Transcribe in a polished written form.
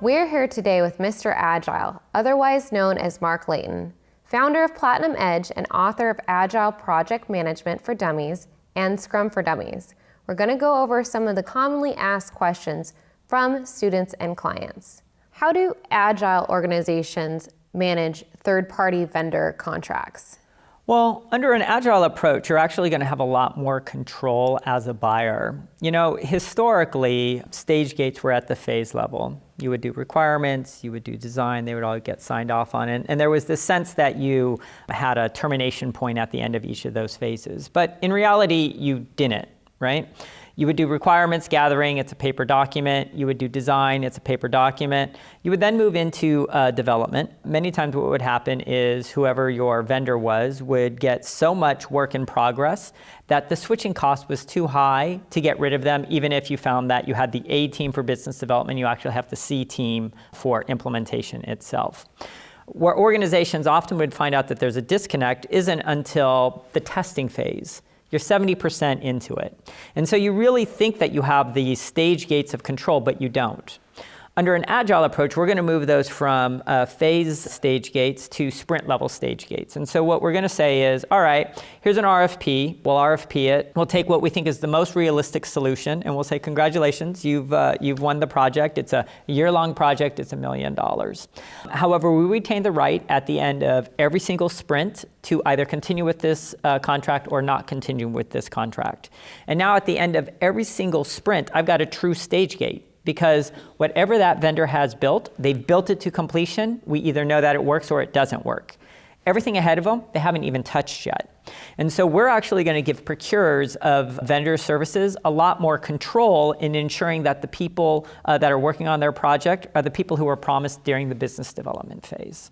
We're here today with Mr. Agile, otherwise known as Mark Layton, founder of Platinum Edge and author of Agile Project Management for Dummies and Scrum for Dummies. We're going to go over some of the commonly asked questions from students and clients. How do Agile organizations manage third-party vendor contracts? Well, under an Agile approach, you're actually going to have a lot more control as a buyer. You know, historically, stage gates were at the phase level. You would do requirements, you would do design, they would all get signed off on it. And there was this sense that you had a termination point at the end of each of those phases. But in reality, you didn't, right? You would do requirements gathering, it's a paper document. You would do design, it's a paper document. You would then move into development. Many times what would happen is whoever your vendor was would get so much work in progress that the switching cost was too high to get rid of them, even if you found that you had the A team for business development, you actually have the C team for implementation itself. Where organizations often would find out that there's a disconnect isn't until the testing phase. You're 70% into it. And so you really think that you have the stage gates of control, but you don't. Under an Agile approach, we're going to move those from phase stage gates to sprint level stage gates. And so what we're going to say is, all right, here's an RFP. We'll RFP it. We'll take what we think is the most realistic solution, and we'll say, congratulations, you've won the project. It's a year-long project. It's $1 million. However, we retain the right at the end of every single sprint to either continue with this contract or not continue with this contract. And now at the end of every single sprint, I've got a true stage gate. Because whatever that vendor has built, they've built it to completion. We either know that it works or it doesn't work. Everything ahead of them, they haven't even touched yet. And so we're actually going to give procurers of vendor services a lot more control in ensuring that the people that are working on their project are the people who were promised during the business development phase.